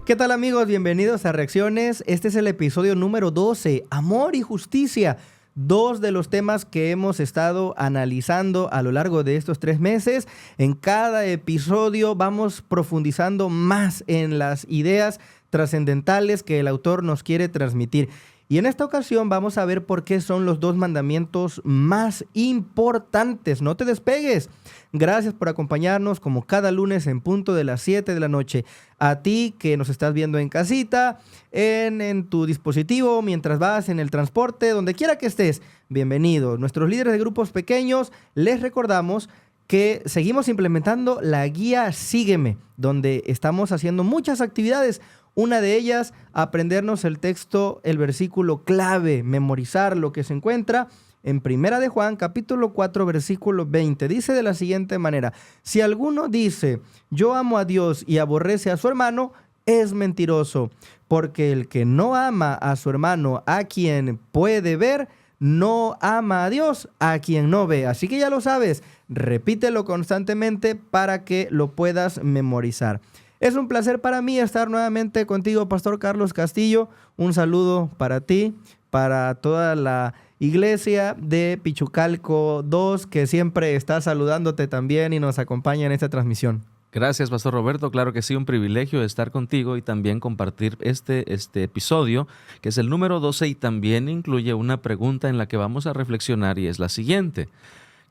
¿Qué tal, amigos? Bienvenidos a Reacciones. Este es el episodio número 12, Amor y Justicia. Dos de los temas que hemos estado analizando a lo largo de estos 3 meses. En cada episodio vamos profundizando más en las ideas trascendentales que el autor nos quiere transmitir. Y en esta ocasión vamos a ver por qué son los 2 mandamientos más importantes. No te despegues. Gracias por acompañarnos como cada lunes en punto de las 7 de la noche. A ti que nos estás viendo en casita, en tu dispositivo, mientras vas en el transporte, donde quiera que estés, bienvenido. Nuestros líderes de grupos pequeños, les recordamos que seguimos implementando la guía Sígueme, donde estamos haciendo muchas actividades. Una de ellas, aprendernos el texto, el versículo clave, memorizar lo que se encuentra en Primera de Juan, capítulo 4, versículo 20. Dice de la siguiente manera: si alguno dice, yo amo a Dios y aborrece a su hermano, es mentiroso, porque el que no ama a su hermano a quien puede ver, no ama a Dios a quien no ve. Así que ya lo sabes, repítelo constantemente para que lo puedas memorizar. Es un placer para mí estar nuevamente contigo, Pastor Carlos Castillo. Un saludo para ti, para toda la iglesia de Pichucalco 2, que siempre está saludándote también y nos acompaña en esta transmisión. Gracias, Pastor Roberto. Claro que sí, un privilegio estar contigo y también compartir este episodio, que es el número 12 y también incluye una pregunta en la que vamos a reflexionar y es la siguiente.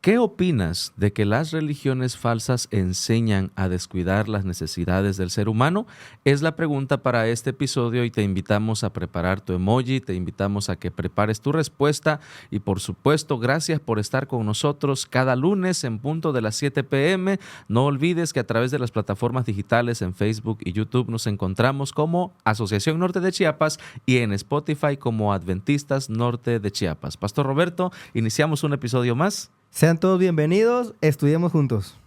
¿Qué opinas de que las religiones falsas enseñan a descuidar las necesidades del ser humano? Es la pregunta para este episodio y te invitamos a preparar tu emoji, te invitamos a que prepares tu respuesta y por supuesto, gracias por estar con nosotros cada lunes en punto de las 7 p.m. No olvides que a través de las plataformas digitales en Facebook y YouTube nos encontramos como Asociación Norte de Chiapas y en Spotify como Adventistas Norte de Chiapas. Pastor Roberto, iniciamos un episodio más. Sean todos bienvenidos, estudiemos juntos.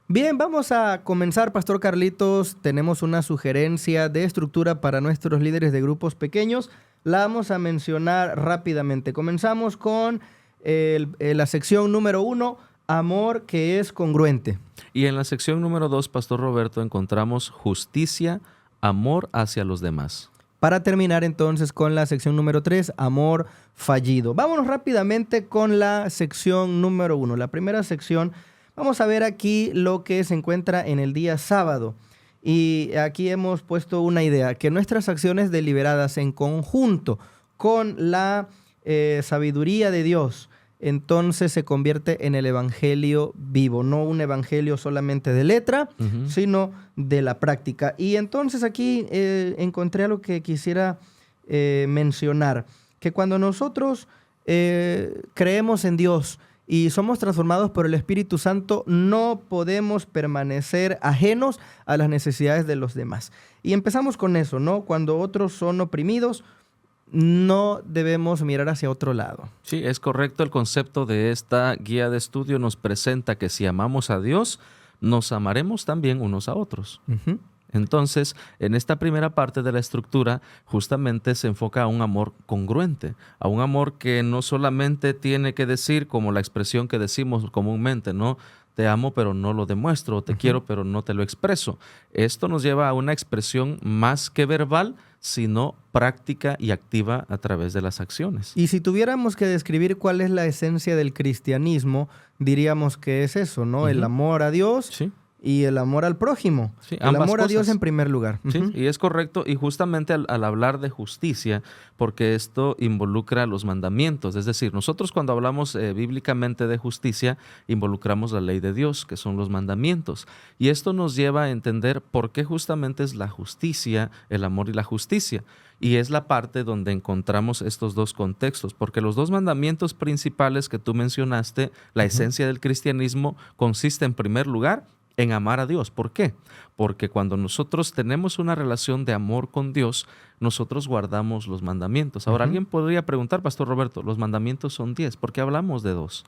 Bien, vamos a comenzar, Pastor Carlitos. Tenemos una sugerencia de estructura para nuestros líderes de grupos pequeños. La vamos a mencionar rápidamente. Comenzamos con la sección número 1, amor que es congruente. Y en la sección número 2, Pastor Roberto, encontramos justicia, amor hacia los demás. Para terminar entonces con la sección número 3, amor fallido. Vámonos rápidamente con la sección número 1. La primera sección. Vamos a ver aquí lo que se encuentra en el día sábado. Y aquí hemos puesto una idea, que nuestras acciones deliberadas en conjunto con la sabiduría de Dios, entonces se convierte en el evangelio vivo, no un evangelio solamente de letra, sino de la práctica. Y entonces aquí encontré algo que quisiera mencionar, que cuando nosotros creemos en Dios y somos transformados por el Espíritu Santo, no podemos permanecer ajenos a las necesidades de los demás. Y empezamos con eso, ¿no? Cuando otros son oprimidos, no debemos mirar hacia otro lado. Sí, es correcto. El concepto de esta guía de estudio nos presenta que si amamos a Dios, nos amaremos también unos a otros. Uh-huh. Entonces, en esta primera parte de la estructura, justamente se enfoca a un amor congruente, a un amor que no solamente tiene que decir, como la expresión que decimos comúnmente, ¿no? Te amo, pero no lo demuestro, o te quiero, pero no te lo expreso. Esto nos lleva a una expresión más que verbal, sino práctica y activa a través de las acciones. Y si tuviéramos que describir cuál es la esencia del cristianismo, diríamos que es eso, ¿no? Uh-huh. El amor a Dios. Sí. Y el amor al prójimo. Sí, el amor a Dios en primer lugar. Sí, y es correcto. Y justamente al hablar de justicia, porque esto involucra los mandamientos. Es decir, nosotros cuando hablamos bíblicamente de justicia, involucramos la ley de Dios, que son los mandamientos. Y esto nos lleva a entender por qué justamente es la justicia, el amor y la justicia. Y es la parte donde encontramos estos dos contextos, porque los dos mandamientos principales que tú mencionaste, la esencia del cristianismo, consiste en primer lugar en amar a Dios. ¿Por qué? Porque cuando nosotros tenemos una relación de amor con Dios, nosotros guardamos los mandamientos. Ahora, alguien podría preguntar, Pastor Roberto, los mandamientos son 10, ¿por qué hablamos de 2?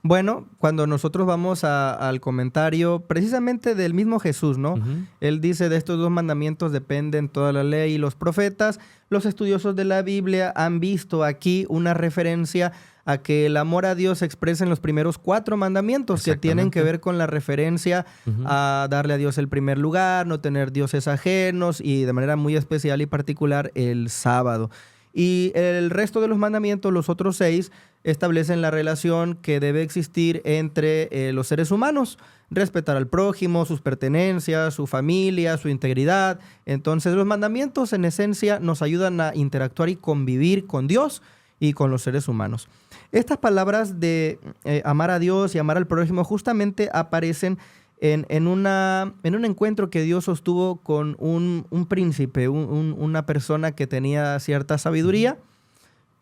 Bueno, cuando nosotros vamos al comentario precisamente del mismo Jesús, ¿no? Él dice, de estos 2 mandamientos dependen toda la ley y los profetas. Los estudiosos de la Biblia han visto aquí una referencia a que el amor a Dios se expresa en los primeros 4 mandamientos, que tienen que ver con la referencia a darle a Dios el primer lugar, no tener dioses ajenos y de manera muy especial y particular el sábado. Y el resto de los mandamientos, los otros 6, establecen la relación que debe existir entre los seres humanos, respetar al prójimo, sus pertenencias, su familia, su integridad. Entonces los mandamientos en esencia nos ayudan a interactuar y convivir con Dios y con los seres humanos. Estas palabras de amar a Dios y amar al prójimo justamente aparecen en un encuentro que Dios sostuvo con un príncipe, una persona que tenía cierta sabiduría,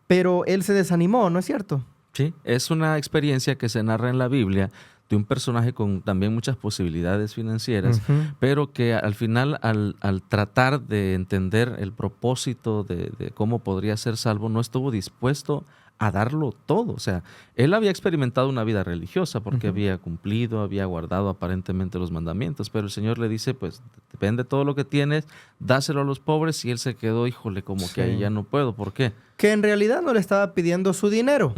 pero él se desanimó, ¿no es cierto? Sí, es una experiencia que se narra en la Biblia de un personaje con también muchas posibilidades financieras, pero que al final, al tratar de entender el propósito de cómo podría ser salvo, no estuvo dispuesto a darlo todo. O sea, él había experimentado una vida religiosa porque había cumplido, había guardado aparentemente los mandamientos, pero el Señor le dice, pues depende de todo lo que tienes, dáselo a los pobres, y él se quedó, híjole, como que ahí ya no puedo. ¿Por qué? Que en realidad no le estaba pidiendo su dinero,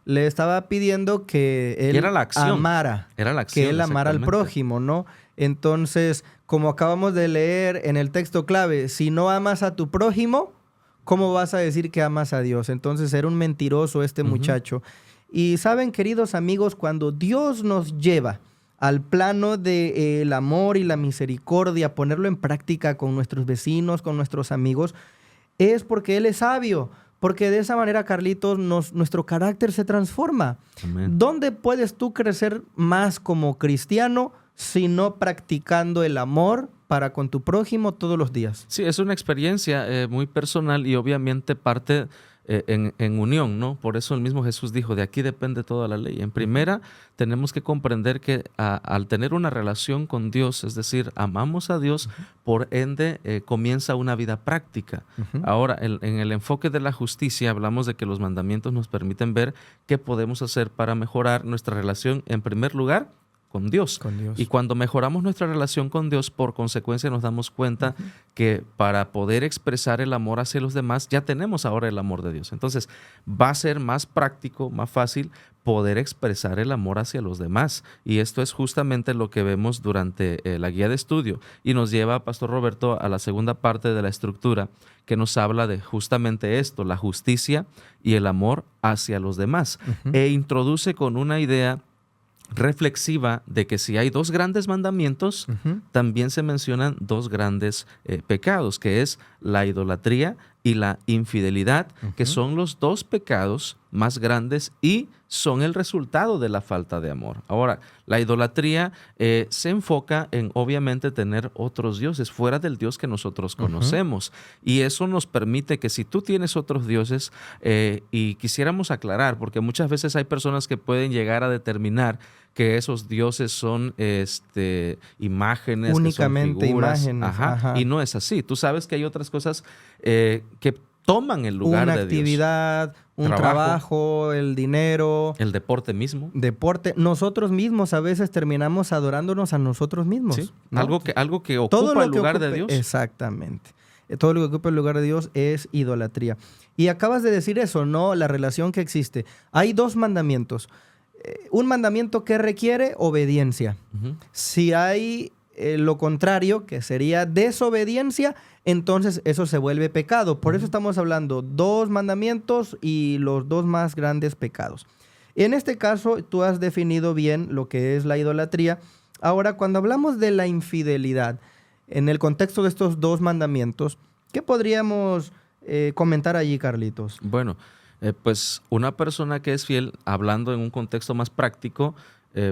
le estaba pidiendo que él era la acción. amara, era la acción, que él amara al prójimo, ¿no? Entonces, como acabamos de leer en el texto clave, si no amas a tu prójimo, ¿cómo vas a decir que amas a Dios? Entonces era un mentiroso este muchacho. Y saben, queridos amigos, cuando Dios nos lleva al plano del amor y la misericordia, ponerlo en práctica con nuestros vecinos, con nuestros amigos, es porque Él es sabio. Porque de esa manera, Carlitos, nuestro carácter se transforma. Amén. ¿Dónde puedes tú crecer más como cristiano sino practicando el amor para con tu prójimo todos los días? Sí, es una experiencia muy personal y obviamente parte en unión, ¿no? Por eso el mismo Jesús dijo, de aquí depende toda la ley. En primera, tenemos que comprender que al tener una relación con Dios, es decir, amamos a Dios, por ende comienza una vida práctica. Ahora, en el enfoque de la justicia, hablamos de que los mandamientos nos permiten ver qué podemos hacer para mejorar nuestra relación, en primer lugar, con Dios. Y cuando mejoramos nuestra relación con Dios, por consecuencia nos damos cuenta que para poder expresar el amor hacia los demás, ya tenemos ahora el amor de Dios. Entonces, va a ser más práctico, más fácil poder expresar el amor hacia los demás. Y esto es justamente lo que vemos durante la guía de estudio. Y nos lleva, Pastor Roberto, a la segunda parte de la estructura, que nos habla de justamente esto, la justicia y el amor hacia los demás. E introduce con una idea reflexiva de que si hay 2 grandes mandamientos, también se mencionan 2 grandes pecados, que es la idolatría y la infidelidad, que son los 2 pecados más grandes y son el resultado de la falta de amor. Ahora, la idolatría se enfoca en obviamente tener otros dioses fuera del Dios que nosotros conocemos, y eso nos permite que si tú tienes otros dioses, y quisiéramos aclarar, porque muchas veces hay personas que pueden llegar a determinar que esos dioses son imágenes, únicamente que son figuras, imágenes. Y no es así. Tú sabes que hay otras cosas que toman el lugar de Dios. Una actividad, un trabajo, el dinero. El deporte mismo. Nosotros mismos a veces terminamos adorándonos a nosotros mismos. ¿Sí? ¿No? Algo que ocupa el lugar de Dios. Exactamente. Todo lo que ocupa el lugar de Dios es idolatría. Y acabas de decir eso, ¿no? La relación que existe. Hay 2 mandamientos. Un mandamiento que requiere obediencia. Si hay lo contrario, que sería desobediencia, entonces eso se vuelve pecado. Por eso estamos hablando 2 mandamientos y los 2 más grandes pecados. En este caso, tú has definido bien lo que es la idolatría. Ahora, cuando hablamos de la infidelidad, en el contexto de estos 2 mandamientos, ¿qué podríamos comentar allí, Carlitos? Bueno, pues una persona que es fiel, hablando en un contexto más práctico,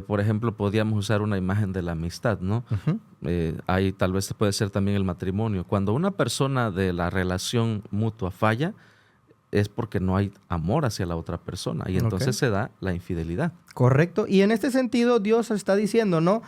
por ejemplo, podríamos usar una imagen de la amistad, ¿no? Ahí tal vez puede ser también el matrimonio. Cuando una persona de la relación mutua falla, es porque no hay amor hacia la otra persona, y entonces se da la infidelidad. Correcto. Y en este sentido, Dios está diciendo, ¿no?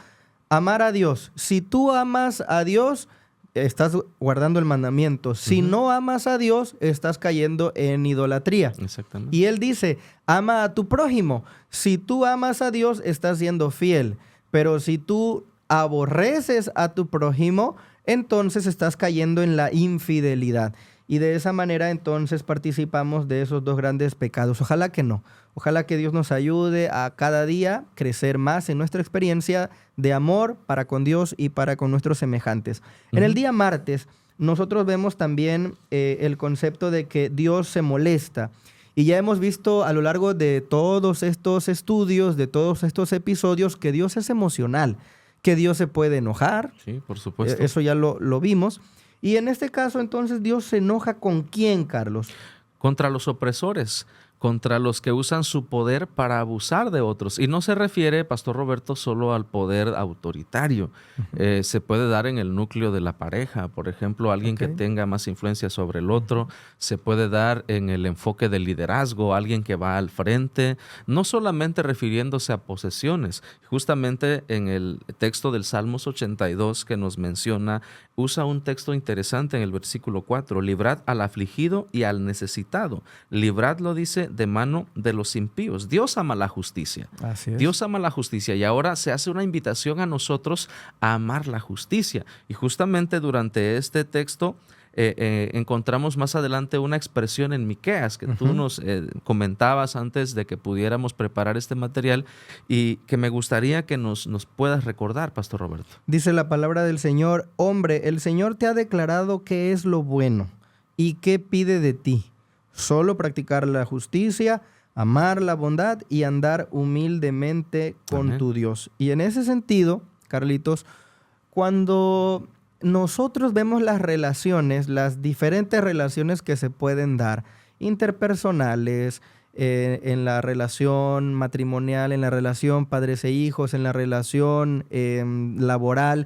Amar a Dios. Si tú amas a Dios, estás guardando el mandamiento. Si no amas a Dios, estás cayendo en idolatría. Exactamente. Y él dice, ama a tu prójimo. Si tú amas a Dios, estás siendo fiel. Pero si tú aborreces a tu prójimo, entonces estás cayendo en la infidelidad. Y de esa manera entonces participamos de esos dos grandes pecados. Ojalá que no. Ojalá que Dios nos ayude a cada día crecer más en nuestra experiencia de amor para con Dios y para con nuestros semejantes. En el día martes, nosotros vemos también el concepto de que Dios se molesta. Y ya hemos visto a lo largo de todos estos estudios, de todos estos episodios, que Dios es emocional, que Dios se puede enojar. Sí, por supuesto. Eso ya lo vimos. Y en este caso, entonces, Dios se enoja ¿con quién, Carlos? Contra los opresores, contra los que usan su poder para abusar de otros. Y no se refiere, Pastor Roberto, solo al poder autoritario. Se puede dar en el núcleo de la pareja, por ejemplo, alguien que tenga más influencia sobre el otro. Se puede dar en el enfoque del liderazgo, alguien que va al frente, no solamente refiriéndose a posesiones. Justamente en el texto del Salmos 82 que nos menciona, usa un texto interesante en el versículo 4, librad al afligido y al necesitado. Libradlo, dice, de mano de los impíos. Dios ama la justicia. Así es. Dios ama la justicia y ahora se hace una invitación a nosotros a amar la justicia. Y justamente durante este texto encontramos más adelante una expresión en Miqueas que tú nos comentabas antes de que pudiéramos preparar este material y que me gustaría que nos puedas recordar, Pastor Roberto. Dice la palabra del Señor, hombre, el Señor te ha declarado qué es lo bueno y qué pide de ti. Solo practicar la justicia, amar la bondad y andar humildemente con Amén. tu Dios. Y en ese sentido, Carlitos, cuando nosotros vemos las relaciones, las diferentes relaciones que se pueden dar, interpersonales, en la relación matrimonial, en la relación padres e hijos, en la relación laboral,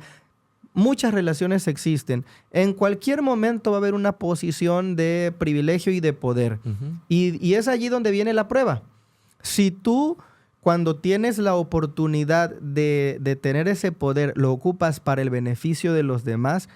muchas relaciones existen. En cualquier momento va a haber una posición de privilegio y de poder. Y es allí donde viene la prueba. Si tú, cuando tienes la oportunidad de tener ese poder, lo ocupas para el beneficio de los demás,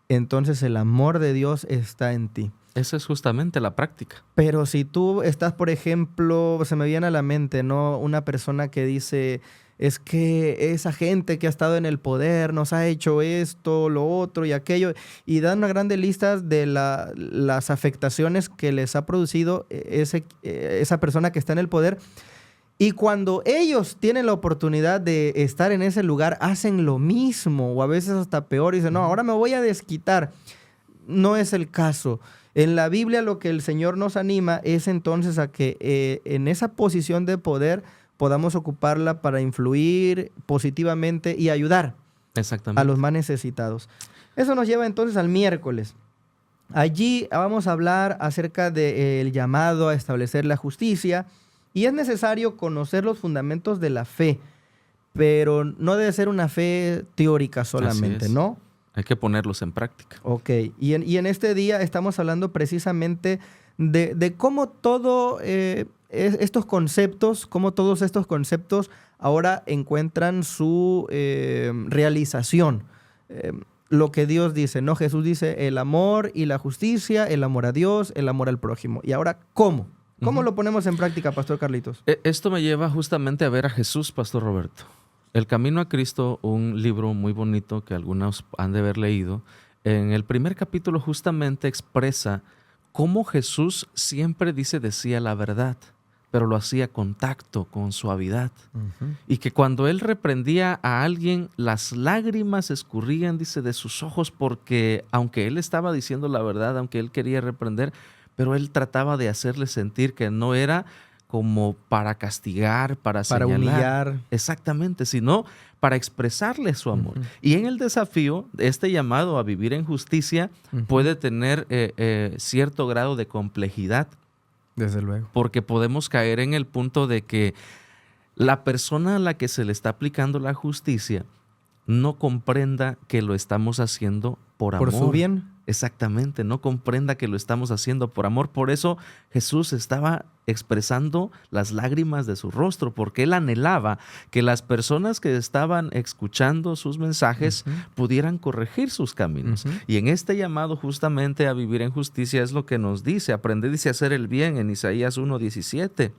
entonces el amor de Dios está en ti. Esa es justamente la práctica. Pero si tú estás, por ejemplo, se me viene a la mente, ¿no? Una persona que dice, es que esa gente que ha estado en el poder nos ha hecho esto, lo otro y aquello, y dan una grande lista de las afectaciones que les ha producido esa persona que está en el poder. Y cuando ellos tienen la oportunidad de estar en ese lugar, hacen lo mismo, o a veces hasta peor, y dicen, no, ahora me voy a desquitar. No es el caso. En la Biblia lo que el Señor nos anima es entonces a que en esa posición de poder podamos ocuparla para influir positivamente y ayudar Exactamente. a los más necesitados. Eso nos lleva entonces al miércoles. Allí vamos a hablar acerca del llamado a establecer la justicia y es necesario conocer los fundamentos de la fe, pero no debe ser una fe teórica solamente, ¿no? Hay que ponerlos en práctica. Ok, y en este día estamos hablando precisamente de cómo todos estos conceptos ahora encuentran su realización. Lo que Dios dice, ¿no? Jesús dice el amor y la justicia, el amor a Dios, el amor al prójimo. Y ahora, ¿cómo? ¿Cómo lo ponemos en práctica, Pastor Carlitos? Esto me lleva justamente a ver a Jesús, Pastor Roberto. El Camino a Cristo, un libro muy bonito que algunos han de haber leído, en el primer capítulo justamente expresa cómo Jesús siempre decía la verdad, pero lo hacía con tacto, con suavidad. Y que cuando él reprendía a alguien, las lágrimas escurrían, dice, de sus ojos, porque aunque él estaba diciendo la verdad, aunque él quería reprender, pero él trataba de hacerle sentir que no era como para castigar, para señalar, humillar. Exactamente, sino para expresarle su amor. Y en el desafío, este llamado a vivir en justicia puede tener cierto grado de complejidad. Desde luego. Porque podemos caer en el punto de que la persona a la que se le está aplicando la justicia no comprenda que lo estamos haciendo por amor. Por su bien. Exactamente, no comprenda que lo estamos haciendo por amor. Por eso Jesús estaba expresando las lágrimas de su rostro, porque él anhelaba que las personas que estaban escuchando sus mensajes pudieran corregir sus caminos. Y en este llamado justamente a vivir en justicia es lo que nos dice: aprended a hacer el bien, en Isaías 1:17.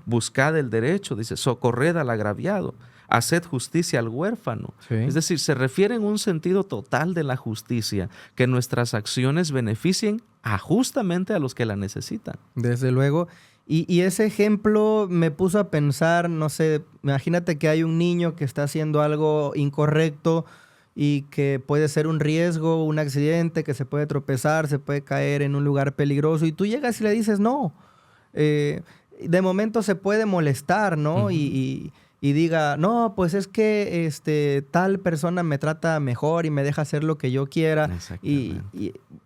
Buscad el derecho, dice, socorred al agraviado. Haced justicia al huérfano. Sí. Es decir, se refiere en un sentido total de la justicia, que nuestras acciones beneficien justamente a los que la necesitan. Desde luego. Y ese ejemplo me puso a pensar, no sé, imagínate que hay un niño que está haciendo algo incorrecto y que puede ser un riesgo, un accidente, que se puede tropezar, se puede caer en un lugar peligroso, y tú llegas y le dices no. De momento se puede molestar, ¿no? Y diga, no, pues es que tal persona me trata mejor y me deja hacer lo que yo quiera. Y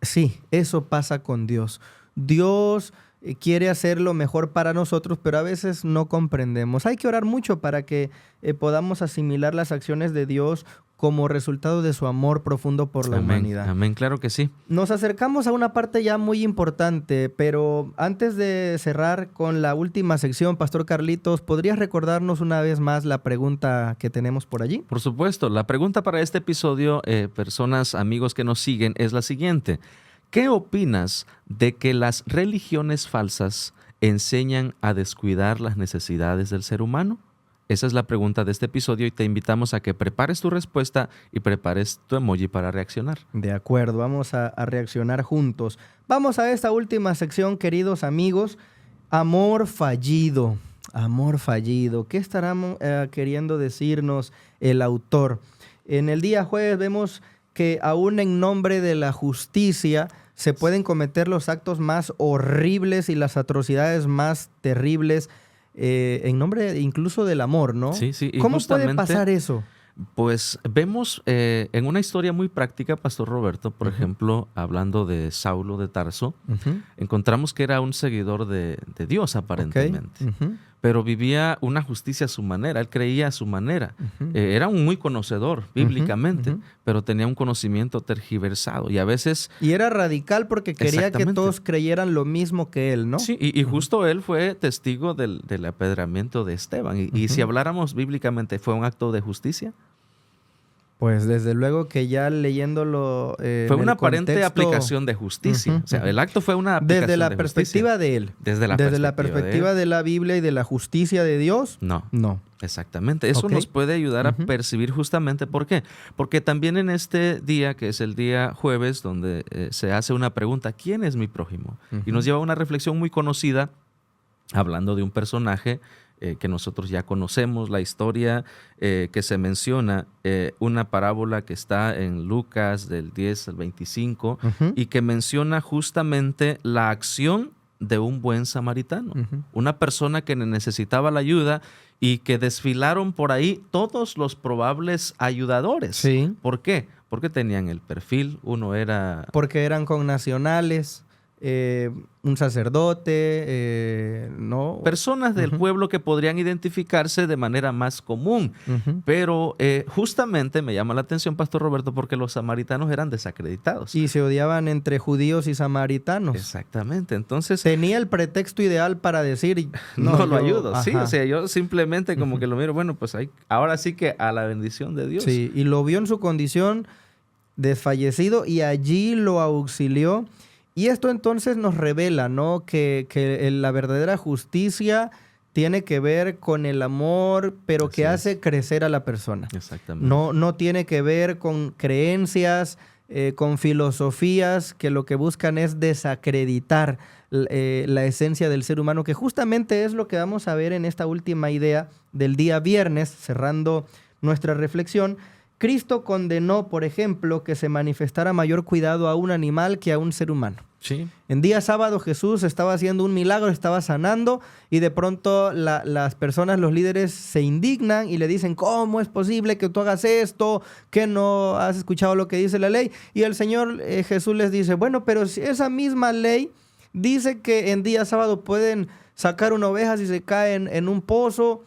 sí, eso pasa con Dios. Dios quiere hacer lo mejor para nosotros, pero a veces no comprendemos. Hay que orar mucho para que podamos asimilar las acciones de Dios como resultado de su amor profundo por la humanidad. Amén, claro que sí. Nos acercamos a una parte ya muy importante, pero antes de cerrar con la última sección, Pastor Carlitos, ¿podrías recordarnos una vez más la pregunta que tenemos por allí? Por supuesto. La pregunta para este episodio, personas, amigos que nos siguen, es la siguiente. ¿Qué opinas de que las religiones falsas enseñan a descuidar las necesidades del ser humano? Esa es la pregunta de este episodio y te invitamos a que prepares tu respuesta y prepares tu emoji para reaccionar. De acuerdo, vamos a reaccionar juntos. Vamos a esta última sección, queridos amigos. Amor fallido. Amor fallido. ¿Qué estará queriendo decirnos el autor? En el día jueves vemos que aún en nombre de la justicia se pueden cometer los actos más horribles y las atrocidades más terribles, en nombre incluso del amor, ¿no? Sí, sí. ¿Cómo puede pasar eso? Pues vemos en una historia muy práctica, Pastor Roberto, por ejemplo, hablando de Saulo de Tarso, encontramos que era un seguidor de Dios aparentemente, pero vivía una justicia a su manera, él creía a su manera. Era un muy conocedor bíblicamente, pero tenía un conocimiento tergiversado y a veces... Y era radical porque quería que todos creyeran lo mismo que él, ¿no? Sí, y justo él fue testigo del apedramiento de Esteban. Y si habláramos bíblicamente, ¿fue un acto de justicia? Pues desde luego que ya leyéndolo fue una aparente aplicación de justicia. O sea, el acto fue una aplicación desde la de perspectiva justicia. de él. Desde la perspectiva de la Biblia y de la justicia de Dios. No. Exactamente. Eso nos puede ayudar a percibir justamente por qué. Porque también en este día, que es el día jueves, donde se hace una pregunta, ¿quién es mi prójimo? Y nos lleva a una reflexión muy conocida, hablando de un personaje que nosotros ya conocemos, la historia que se menciona, una parábola que está en Lucas del 10 al 25 y que menciona justamente la acción de un buen samaritano, una persona que necesitaba la ayuda y que desfilaron por ahí todos los probables ayudadores. Sí. ¿Por qué? Porque tenían el perfil, uno era... Porque eran connacionales, un sacerdote, ¿no? Personas del pueblo que podrían identificarse de manera más común. Pero justamente me llama la atención, Pastor Roberto, porque los samaritanos eran desacreditados. Y se odiaban entre judíos y samaritanos. Exactamente. Entonces... tenía el pretexto ideal para decir... No lo ayudo. Sí, o sea, yo simplemente como que lo miro, bueno, pues ahora sí que a la bendición de Dios. Sí, y lo vio en su condición desfallecido y allí lo auxilió. Y esto entonces nos revela, ¿no?, que la verdadera justicia tiene que ver con el amor, pero que hace crecer a la persona. Exactamente. No tiene que ver con creencias, con filosofías que lo que buscan es desacreditar la esencia del ser humano, que justamente es lo que vamos a ver en esta última idea del día viernes, cerrando nuestra reflexión. Cristo condenó, por ejemplo, que se manifestara mayor cuidado a un animal que a un ser humano. Sí. En día sábado Jesús estaba haciendo un milagro, estaba sanando, y de pronto las personas, los líderes, se indignan y le dicen, ¿cómo es posible que tú hagas esto? ¿Que no has escuchado lo que dice la ley? Y el Señor Jesús les dice, bueno, pero si esa misma ley dice que en día sábado pueden sacar una oveja si se cae en un pozo,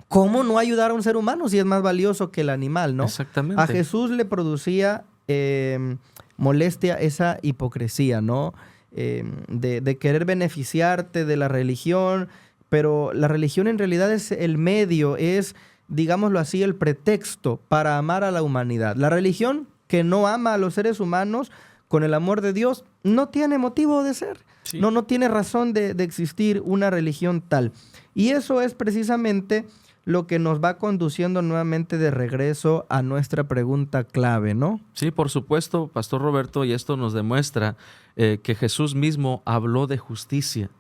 ¿cómo no ayudar a un ser humano si es más valioso que el animal, no? Exactamente. A Jesús le producía molestia esa hipocresía, ¿no? De querer beneficiarte de la religión, pero la religión en realidad es el medio, es, digámoslo así, el pretexto para amar a la humanidad. La religión que no ama a los seres humanos con el amor de Dios no tiene motivo de ser. Sí. No tiene razón de existir una religión tal. Y eso es precisamente lo que nos va conduciendo nuevamente de regreso a nuestra pregunta clave, ¿no? Sí, por supuesto, Pastor Roberto, y esto nos demuestra que Jesús mismo habló de justicia,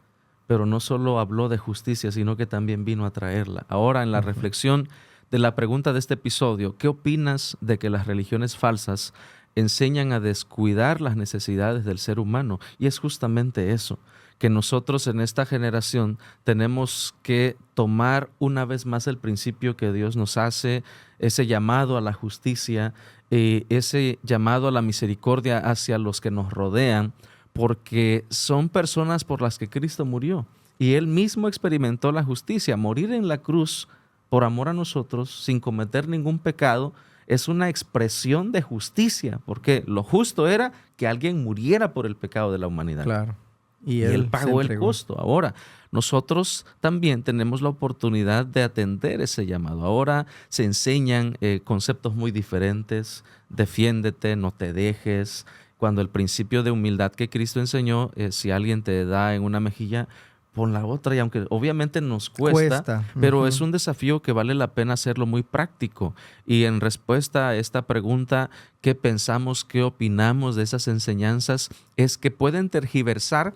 pero no solo habló de justicia, sino que también vino a traerla. Ahora, en la reflexión de la pregunta de este episodio, ¿qué opinas de que las religiones falsas enseñan a descuidar las necesidades del ser humano? Y es justamente eso, que nosotros en esta generación tenemos que tomar una vez más el principio que Dios nos hace, ese llamado a la justicia, ese llamado a la misericordia hacia los que nos rodean, porque son personas por las que Cristo murió. Y Él mismo experimentó la justicia. Morir en la cruz por amor a nosotros, sin cometer ningún pecado, es una expresión de justicia, porque lo justo era que alguien muriera por el pecado de la humanidad. Claro. Y Él pagó el costo. Ahora, nosotros también tenemos la oportunidad de atender ese llamado. Ahora se enseñan conceptos muy diferentes. Defiéndete, no te dejes. Cuando el principio de humildad que Cristo enseñó, si alguien te da en una mejilla, pon la otra. Y aunque obviamente nos cuesta. Pero es un desafío que vale la pena hacerlo muy práctico. Y en respuesta a esta pregunta, ¿qué pensamos, qué opinamos de esas enseñanzas? Es que pueden tergiversar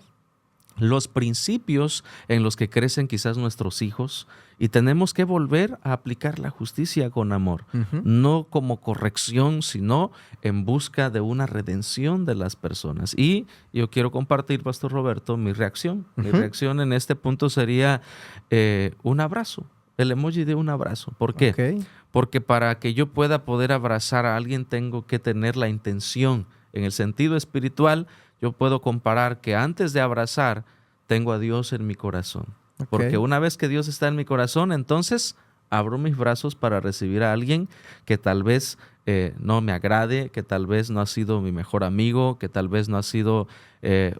los principios en los que crecen quizás nuestros hijos, y tenemos que volver a aplicar la justicia con amor, no como corrección, sino en busca de una redención de las personas. Y yo quiero compartir, Pastor Roberto, mi reacción. Mi reacción en este punto sería un abrazo, el emoji de un abrazo. ¿Por qué? Okay. Porque para que yo pueda poder abrazar a alguien tengo que tener la intención. En el sentido espiritual, yo puedo comparar que antes de abrazar, tengo a Dios en mi corazón. Okay. Porque una vez que Dios está en mi corazón, entonces abro mis brazos para recibir a alguien que tal vez no me agrade, que tal vez no ha sido mi mejor amigo, que tal vez no ha sido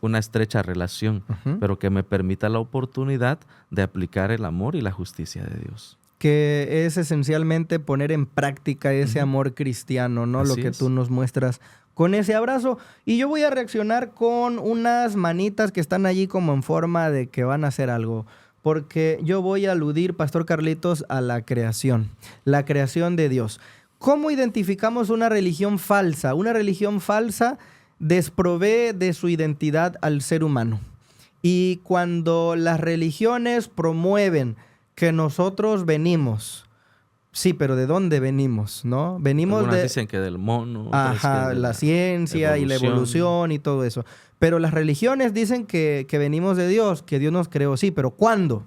una estrecha relación, pero que me permita la oportunidad de aplicar el amor y la justicia de Dios. Que es esencialmente poner en práctica ese amor cristiano, ¿no? Así Lo que es. tú nos muestras con ese abrazo. Y yo voy a reaccionar con unas manitas que están allí como en forma de que van a hacer algo. Porque yo voy a aludir, Pastor Carlitos, a la creación de Dios. ¿Cómo identificamos una religión falsa? Una religión falsa desprovee de su identidad al ser humano. Y cuando las religiones promueven que nosotros venimos, sí, pero ¿de dónde venimos? ¿No? Venimos Algunas de... dicen que del mono. Ajá, que de la ciencia y la evolución y todo eso. Pero las religiones dicen que venimos de Dios, que Dios nos creó. Sí, pero ¿cuándo?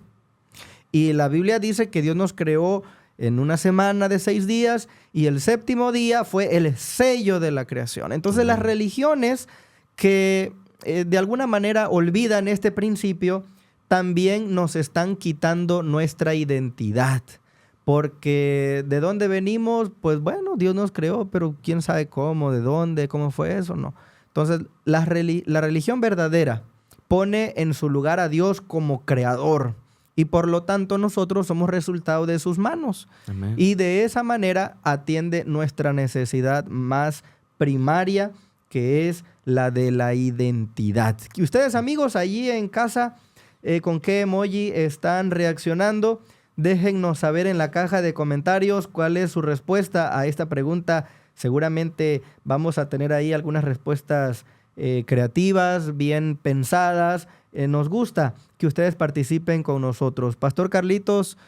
Y la Biblia dice que Dios nos creó en una semana de 6 días y el 7º día fue el sello de la creación. Entonces las religiones que de alguna manera olvidan este principio también nos están quitando nuestra identidad. Porque ¿de dónde venimos? Pues bueno, Dios nos creó, pero quién sabe cómo, de dónde, cómo fue eso, no. Entonces, la religión verdadera pone en su lugar a Dios como creador y por lo tanto nosotros somos resultado de sus manos. Amén. Y de esa manera atiende nuestra necesidad más primaria, que es la de la identidad. Y ustedes, amigos, allí en casa, ¿con qué emoji están reaccionando? Déjennos saber en la caja de comentarios cuál es su respuesta a esta pregunta. Seguramente vamos a tener ahí algunas respuestas creativas, bien pensadas. Nos gusta que ustedes participen con nosotros. Pastor Carlitos,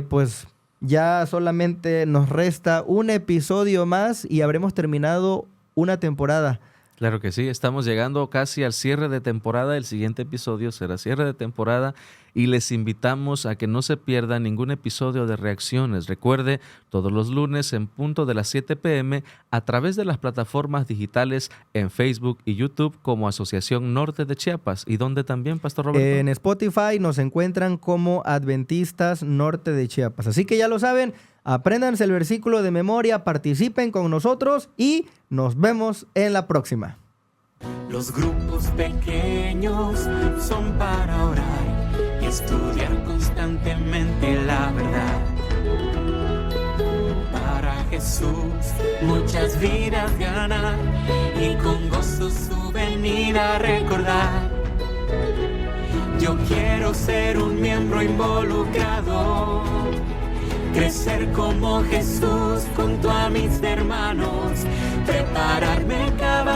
pues ya solamente nos resta un episodio más y habremos terminado una temporada. Claro que sí, estamos llegando casi al cierre de temporada. El siguiente episodio será cierre de temporada y les invitamos a que no se pierdan ningún episodio de Reacciones. Recuerde, todos los lunes en punto de las 7 p.m. a través de las plataformas digitales en Facebook y YouTube como Asociación Norte de Chiapas. ¿Y dónde también, Pastor Roberto? En Spotify nos encuentran como Adventistas Norte de Chiapas. Así que ya lo saben, apréndanse el versículo de memoria, participen con nosotros y nos vemos en la próxima. Los grupos pequeños son para orar y estudiar constantemente la verdad. Para Jesús muchas vidas ganar y con gozo su venida recordar. Yo quiero ser un miembro involucrado, crecer como Jesús junto a mis hermanos, prepararme cada